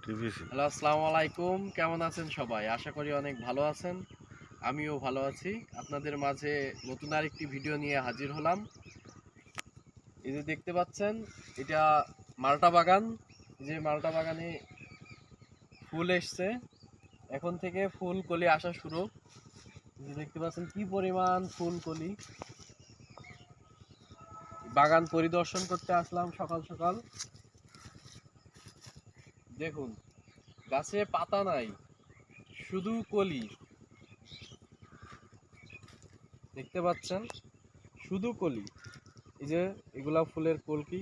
Hello, আসসালামু আলাইকুম। কেমন আছেন সবাই? আশা করি অনেক ভালো আছেন। আমিও ভালো আছি। আপনাদের মাঝে নতুন আরেকটি ভিডিও নিয়ে হাজির হলাম। এই যে দেখতে পাচ্ছেন, এটা মাল্টা বাগান। এই যে মাল্টা বাগানে ফুল এসছে। এখন থেকে ফুল কলি আসা শুরু। এই যে দেখতে পাচ্ছেন কি পরিমাণ ফুল কলি। বাগান পরিদর্শন করতে আসলাম সকাল সকাল। দেখুন, গাছে পাতা নাই, শুধু কলি। দেখতে পাচ্ছেন, শুধু কলি। এই যে এগুলা ফুলের কলকি।